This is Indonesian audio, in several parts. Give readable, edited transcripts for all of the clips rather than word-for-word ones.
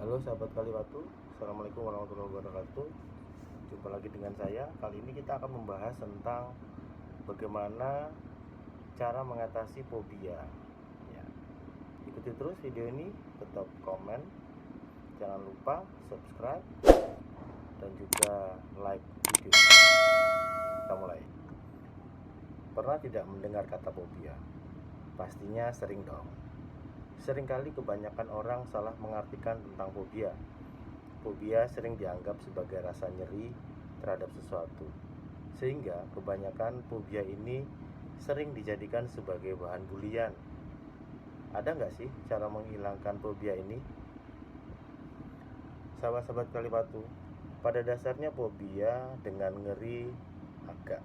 Halo sahabat Kaliwatu, Assalamualaikum warahmatullahi wabarakatuh. Jumpa lagi dengan saya. Kali ini kita akan membahas tentang bagaimana cara mengatasi fobia ya. Ikuti terus video ini, tetap komen, jangan lupa subscribe dan juga like video. Kita mulai. Pernah tidak mendengar kata fobia? Pastinya sering dong. Seringkali kebanyakan orang salah mengartikan tentang fobia. Fobia sering dianggap sebagai rasa nyeri terhadap sesuatu, sehingga kebanyakan fobia ini sering dijadikan sebagai bahan bulian. Ada nggak sih cara menghilangkan fobia ini? Sahabat-sahabat Kalibatu, pada dasarnya fobia dengan ngeri agak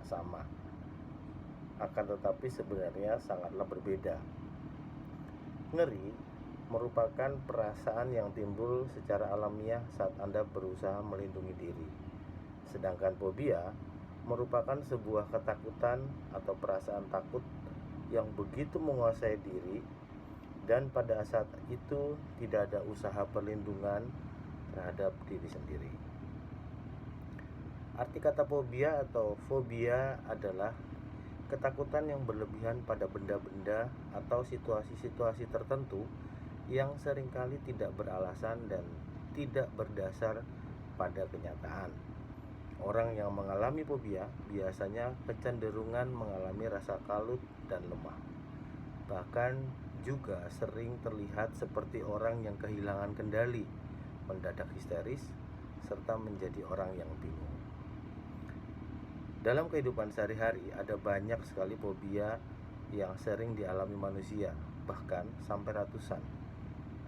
sama, akan tetapi sebenarnya sangatlah berbeda. Ngeri merupakan perasaan yang timbul secara alamiah saat Anda berusaha melindungi diri. Sedangkan fobia merupakan sebuah ketakutan atau perasaan takut yang begitu menguasai diri, dan pada saat itu tidak ada usaha perlindungan terhadap diri sendiri. Arti kata fobia atau fobia adalah ketakutan yang berlebihan pada benda-benda atau situasi-situasi tertentu yang seringkali tidak beralasan dan tidak berdasar pada kenyataan. Orang yang mengalami fobia biasanya kecenderungan mengalami rasa kalut dan lemah. Bahkan juga sering terlihat seperti orang yang kehilangan kendali, mendadak histeris, serta menjadi orang yang bingung. Dalam kehidupan sehari-hari ada banyak sekali fobia yang sering dialami manusia, bahkan sampai ratusan.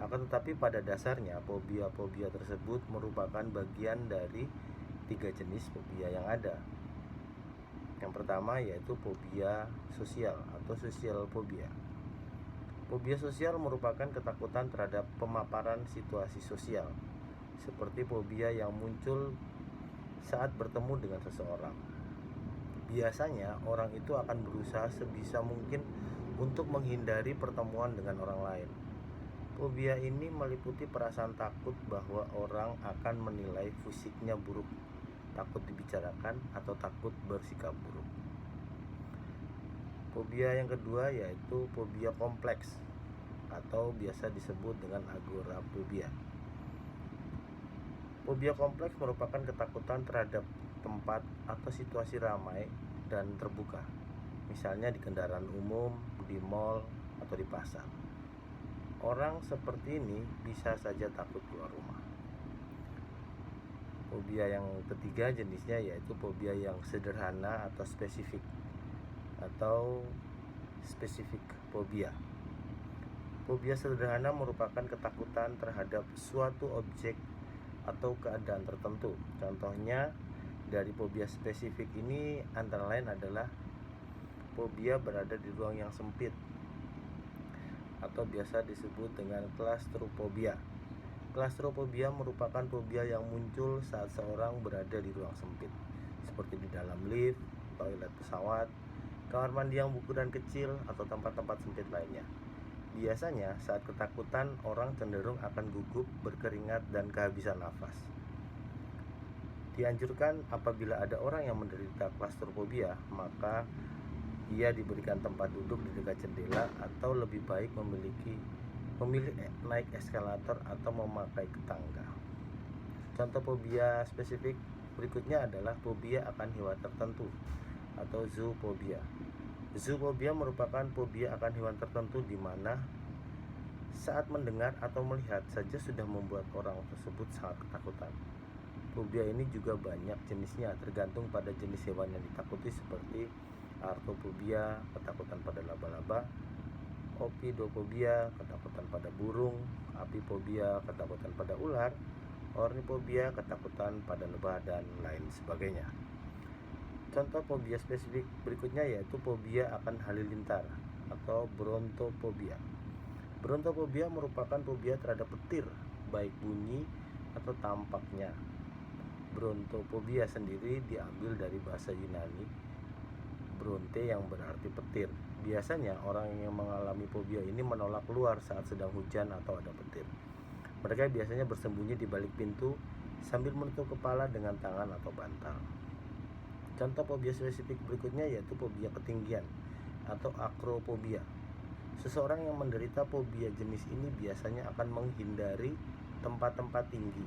Akan tetapi pada dasarnya fobia-fobia tersebut merupakan bagian dari 3 jenis fobia yang ada. Yang pertama yaitu fobia sosial atau social phobia. Fobia sosial merupakan ketakutan terhadap pemaparan situasi sosial, seperti fobia yang muncul saat bertemu dengan seseorang. Biasanya orang itu akan berusaha sebisa mungkin untuk menghindari pertemuan dengan orang lain. Fobia ini meliputi perasaan takut bahwa orang akan menilai fisiknya buruk, takut dibicarakan, atau takut bersikap buruk. Fobia yang kedua yaitu fobia kompleks atau biasa disebut dengan agorafobia. Fobia kompleks merupakan ketakutan terhadap tempat atau situasi ramai dan terbuka, misalnya di kendaraan umum, di mal, atau di pasar. Orang seperti ini bisa saja takut keluar rumah. Fobia yang ketiga jenisnya yaitu fobia yang sederhana atau spesifik fobia. Fobia sederhana merupakan ketakutan terhadap suatu objek atau keadaan tertentu. Contohnya dari fobia spesifik ini antara lain adalah fobia berada di ruang yang sempit atau biasa disebut dengan klaustrofobia. Klaustrofobia merupakan fobia yang muncul saat seorang berada di ruang sempit, seperti di dalam lift, toilet pesawat, kamar mandi yang berukuran kecil, atau tempat-tempat sempit lainnya. Biasanya saat ketakutan orang cenderung akan gugup, berkeringat, dan kehabisan nafas. Dianjurkan apabila ada orang yang menderita klaustrofobia, maka ia diberikan tempat duduk di dekat jendela atau lebih baik memilih naik eskalator atau memakai tangga. Contoh fobia spesifik berikutnya adalah fobia akan hewan tertentu atau zoofobia. Zoofobia merupakan fobia akan hewan tertentu di mana saat mendengar atau melihat saja sudah membuat orang tersebut sangat ketakutan. Fobia ini juga banyak jenisnya, tergantung pada jenis hewan yang ditakuti, seperti arthrofobia, ketakutan pada laba-laba, opidofobia, ketakutan pada burung, apifobia, ketakutan pada ular, ornifobia, ketakutan pada lebah, dan lain sebagainya. Contoh fobia spesifik berikutnya yaitu fobia akan halilintar atau brontofobia. Brontofobia merupakan fobia terhadap petir, baik bunyi atau tampaknya. Brontofobia sendiri diambil dari bahasa Yunani bronte yang berarti petir. Biasanya orang yang mengalami fobia ini menolak keluar saat sedang hujan atau ada petir. Mereka biasanya bersembunyi di balik pintu sambil menutup kepala dengan tangan atau bantal. Contoh fobia spesifik berikutnya yaitu fobia ketinggian atau akrofobia. Seseorang yang menderita fobia jenis ini biasanya akan menghindari tempat-tempat tinggi.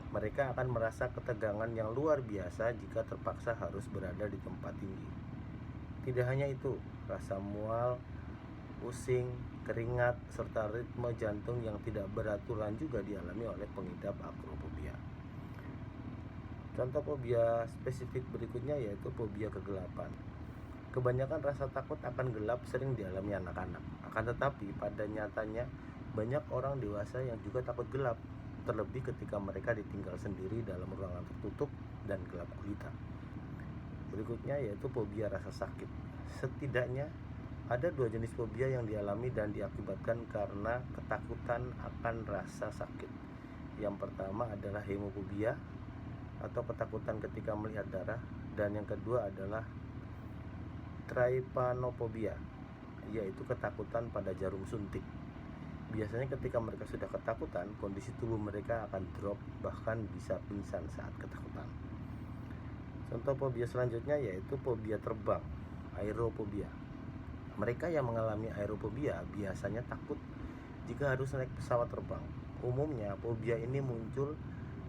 Mereka akan merasa ketegangan yang luar biasa jika terpaksa harus berada di tempat tinggi. Tidak hanya itu, rasa mual, pusing, keringat, serta ritme jantung yang tidak beraturan juga dialami oleh pengidap akrofobia. Contoh fobia spesifik berikutnya yaitu fobia kegelapan. Kebanyakan rasa takut akan gelap sering dialami anak-anak. Akan tetapi pada nyatanya banyak orang dewasa yang juga takut gelap, terlebih ketika mereka ditinggal sendiri dalam ruangan tertutup dan gelap gulita. Berikutnya yaitu fobia rasa sakit. Setidaknya ada 2 jenis fobia yang dialami dan diakibatkan karena ketakutan akan rasa sakit. Yang pertama adalah hemofobia atau ketakutan ketika melihat darah, dan yang kedua adalah trypanofobia, yaitu ketakutan pada jarum suntik. Biasanya ketika mereka sudah ketakutan, kondisi tubuh mereka akan drop, bahkan bisa pingsan saat ketakutan. Contoh fobia selanjutnya yaitu fobia terbang, aerofobia. Mereka yang mengalami aerofobia biasanya takut jika harus naik pesawat terbang. Umumnya fobia ini muncul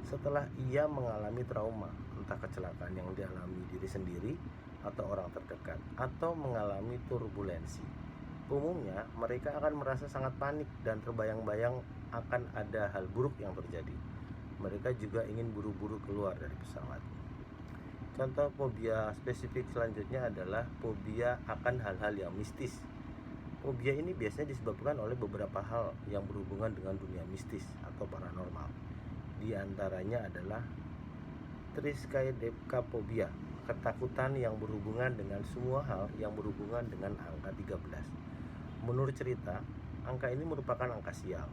setelah ia mengalami trauma, entah kecelakaan yang dialami diri sendiri atau orang terdekat, atau mengalami turbulensi. Umumnya mereka akan merasa sangat panik dan terbayang-bayang akan ada hal buruk yang terjadi. Mereka juga ingin buru-buru keluar dari pesawat. Contoh fobia spesifik selanjutnya adalah fobia akan hal-hal yang mistis. Fobia ini biasanya disebabkan oleh beberapa hal yang berhubungan dengan dunia mistis atau paranormal. Di antaranya adalah triskaidekaphobia, ketakutan yang berhubungan dengan semua hal yang berhubungan dengan angka 13. Menurut cerita, angka ini merupakan angka sial,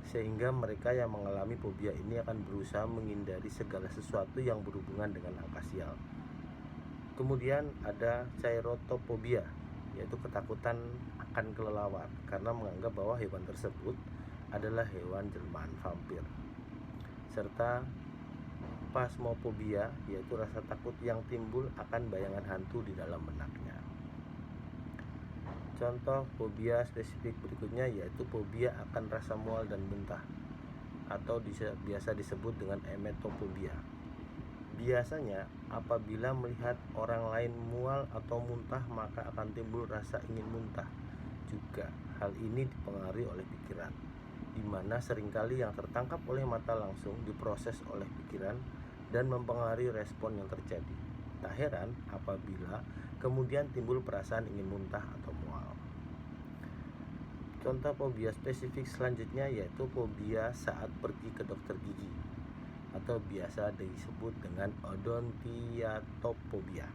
sehingga mereka yang mengalami fobia ini akan berusaha menghindari segala sesuatu yang berhubungan dengan angka sial. Kemudian ada cheirotophobia, yaitu ketakutan akan kelelawar karena menganggap bahwa hewan tersebut adalah hewan jelmaan vampir. Serta phasmophobia, yaitu rasa takut yang timbul akan bayangan hantu di dalam benaknya. Contoh fobia spesifik berikutnya yaitu fobia akan rasa mual dan muntah, atau biasa disebut dengan emetophobia. Biasanya apabila melihat orang lain mual atau muntah, maka akan timbul rasa ingin muntah. Juga hal ini dipengaruhi oleh pikiran, di mana seringkali yang tertangkap oleh mata langsung diproses oleh pikiran dan mempengaruhi respon yang terjadi. Tak heran apabila kemudian timbul perasaan ingin muntah atau mual. Contoh fobia spesifik selanjutnya yaitu fobia saat pergi ke dokter gigi, atau biasa disebut dengan odontiatophobia.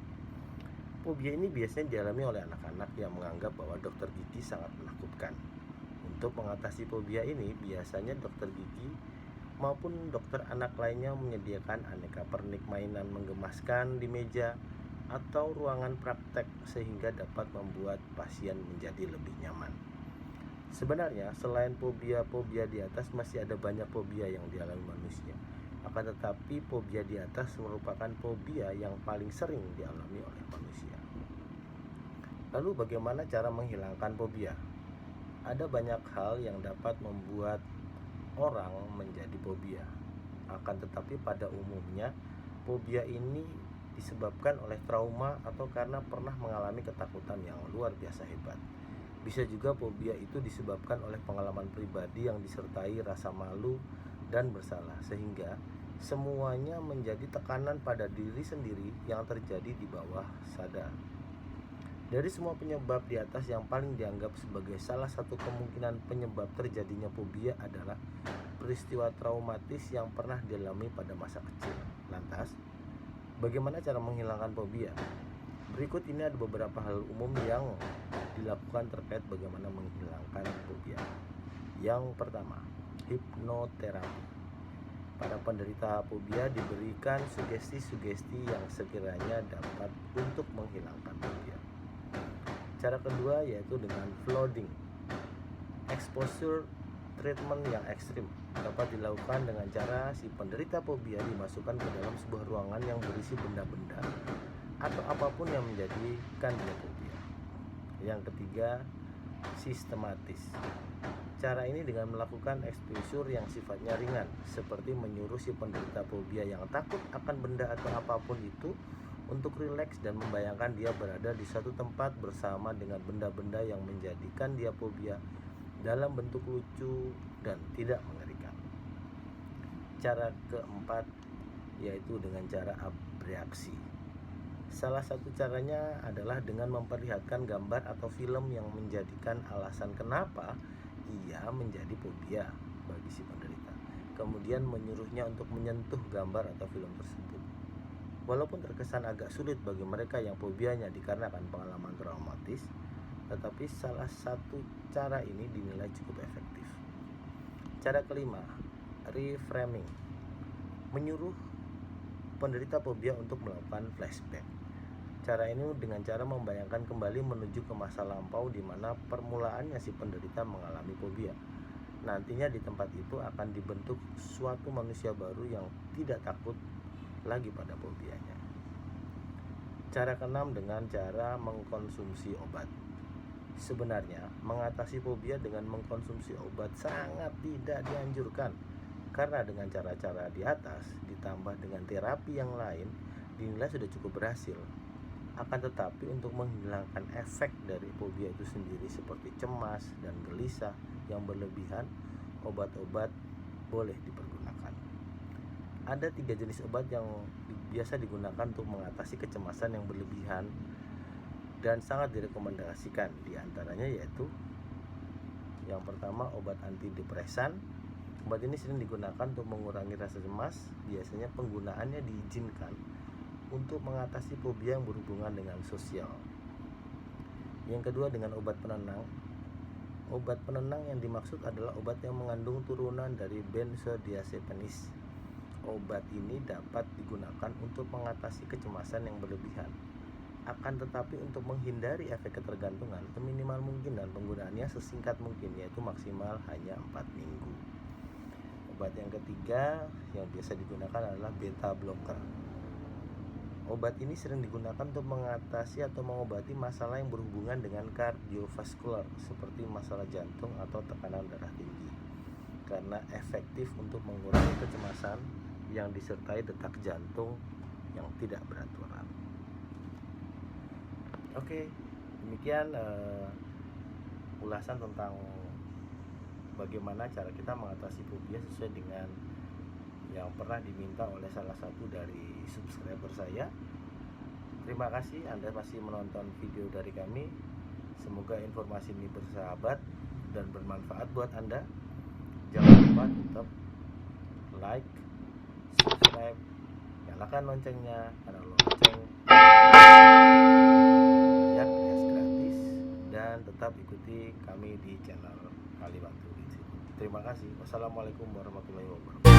Fobia ini biasanya dialami oleh anak-anak yang menganggap bahwa dokter gigi sangat menakutkan. Untuk mengatasi fobia ini, biasanya dokter gigi maupun dokter anak lainnya menyediakan aneka pernik mainan menggemaskan di meja atau ruangan praktek sehingga dapat membuat pasien menjadi lebih nyaman. Sebenarnya selain fobia-fobia di atas masih ada banyak fobia yang dialami manusia. Akan tetapi fobia di atas merupakan fobia yang paling sering dialami oleh manusia. Lalu bagaimana cara menghilangkan fobia? Ada banyak hal yang dapat membuat orang menjadi fobia. Akan tetapi pada umumnya fobia ini disebabkan oleh trauma atau karena pernah mengalami ketakutan yang luar biasa hebat. Bisa juga fobia itu disebabkan oleh pengalaman pribadi yang disertai rasa malu dan bersalah, sehingga semuanya menjadi tekanan pada diri sendiri yang terjadi di bawah sadar. Dari semua penyebab di atas, yang paling dianggap sebagai salah satu kemungkinan penyebab terjadinya fobia adalah peristiwa traumatis yang pernah dialami pada masa kecil. Lantas, bagaimana cara menghilangkan fobia? Berikut ini ada beberapa hal umum yang dilakukan terkait bagaimana menghilangkan fobia. Yang pertama, hipnoterapi. Para penderita fobia diberikan sugesti-sugesti yang sekiranya dapat untuk menghilangkan fobia. Cara kedua yaitu dengan flooding, exposure treatment yang ekstrim dapat dilakukan dengan cara si penderita fobia dimasukkan ke dalam sebuah ruangan yang berisi benda-benda atau apapun yang menjadikan dia fobia. Yang ketiga, sistematis. Cara ini dengan melakukan exposure yang sifatnya ringan, seperti menyuruh si penderita fobia yang takut akan benda atau apapun itu untuk rileks dan membayangkan dia berada di suatu tempat bersama dengan benda-benda yang menjadikan dia fobia dalam bentuk lucu dan tidak mengerikan. Cara keempat yaitu dengan cara abreaksi. Salah satu caranya adalah dengan memperlihatkan gambar atau film yang menjadikan alasan kenapa ia menjadi fobia bagi si penderita, kemudian menyuruhnya untuk menyentuh gambar atau film tersebut. Walaupun terkesan agak sulit bagi mereka yang fobianya dikarenakan pengalaman traumatis, tetapi salah satu cara ini dinilai cukup efektif. Cara kelima, reframing. Menyuruh penderita fobia untuk melakukan flashback. Cara ini dengan cara membayangkan kembali menuju ke masa lampau di mana permulaannya si penderita mengalami fobia. Nantinya di tempat itu akan dibentuk suatu manusia baru yang tidak takut lagi pada fobianya. Cara keenam dengan cara mengkonsumsi obat. Sebenarnya mengatasi fobia dengan mengkonsumsi obat sangat tidak dianjurkan, karena dengan cara-cara di atas ditambah dengan terapi yang lain dinilai sudah cukup berhasil. Akan tetapi untuk menghilangkan efek dari fobia itu sendiri seperti cemas dan gelisah yang berlebihan, obat-obat boleh dipergunakan. Ada 3 jenis obat yang biasa digunakan untuk mengatasi kecemasan yang berlebihan dan sangat direkomendasikan. Di antaranya yaitu yang pertama, obat antidepresan. Obat ini sering digunakan untuk mengurangi rasa cemas. Biasanya penggunaannya diizinkan untuk mengatasi fobia yang berhubungan dengan sosial. Yang kedua dengan obat penenang. Obat penenang yang dimaksud adalah obat yang mengandung turunan dari benzodiazepines. Obat ini dapat digunakan untuk mengatasi kecemasan yang berlebihan. Akan tetapi untuk menghindari efek ketergantungan seminimal mungkin dan penggunaannya sesingkat mungkin, yaitu maksimal hanya 4 minggu. Obat yang ketiga yang biasa digunakan adalah beta blocker. Obat ini sering digunakan untuk mengatasi atau mengobati masalah yang berhubungan dengan kardiovaskular seperti masalah jantung atau tekanan darah tinggi, karena efektif untuk mengurangi kecemasan yang disertai detak jantung yang tidak beraturan. Oke, demikian ulasan tentang bagaimana cara kita mengatasi fobia sesuai dengan yang pernah diminta oleh salah satu dari subscriber saya. Terima kasih Anda masih menonton video dari kami. Semoga informasi ini bersahabat dan bermanfaat buat Anda. Jangan lupa tetap like, subscribe, nyalakan loncengnya, karena lonceng gratis, dan tetap ikuti kami di channel Kalibatu. Terima kasih. Wassalamualaikum warahmatullahi wabarakatuh.